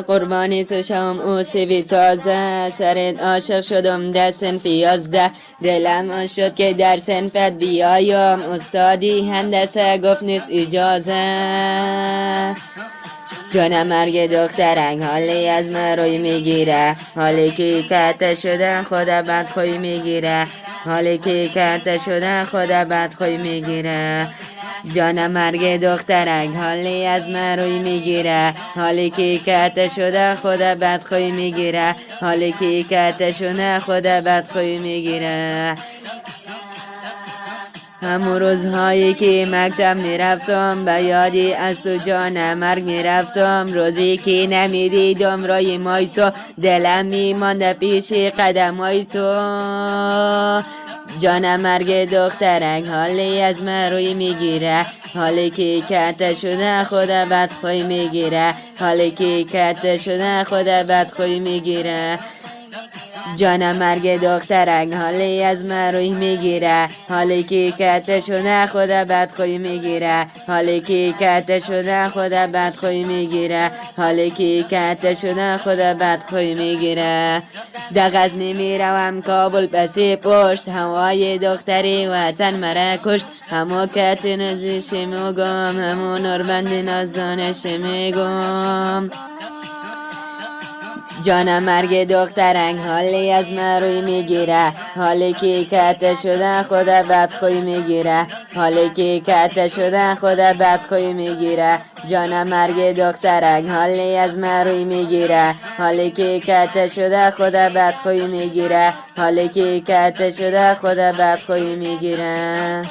قربانی تو شام او سیبی تازه، سرت عاشق شدم ده سنف 11. دلم آن شد که در سنفت بیایم، استادی هندسه گفت نیست اجازه. جانم مرگ دخترک حالی از من روی میگیره، حالی که کته شده خدا بدخوی میگیره، حالی که کته شده خدا بدخوی میگیره. جانم مرگ دخترک حالی از من روی میگیره، حالی که کته شده خدا بدخوی میگیره، حالی که کته شده خدا بدخوی میگیره. همون روزهایی که مکتب میرفتم، به یادی از تو جان مرگ میرفتم، روزی که نمیدیدم روی مای تو، دلم میمانده پیش قدمای تو. جان مرگ دخترک حالی از من روی میگیره، حالی که کته شده خدا بدخوی میگیره، حالی که کته شده خدا بدخوی میگیره. جانم مرگ دخترک حالی از من روی میگیره، حالی که کته شده خدا بدخوی میگیره، حالی که کته شده خدا بدخوی میگیره، حالی که کته شده خدا بدخوی میگیره. در غزنی میروم کابل پسی پشت، هوای دختری وطن مرا کشت، همو کته نزیش میگم، همو نوربند نازدانش میگم. جانم مرگ دخترک حالی از من روی میگیره، حالی که کته شده خدا بدخوی میگیره، حالی که کته شده خدا بدخوی میگیره. جانم مرگ دخترک حالی از من روی میگیره، حالی که کته شده خدا بدخوی میگیره، حالی که کته شده خدا بدخوی میگیره.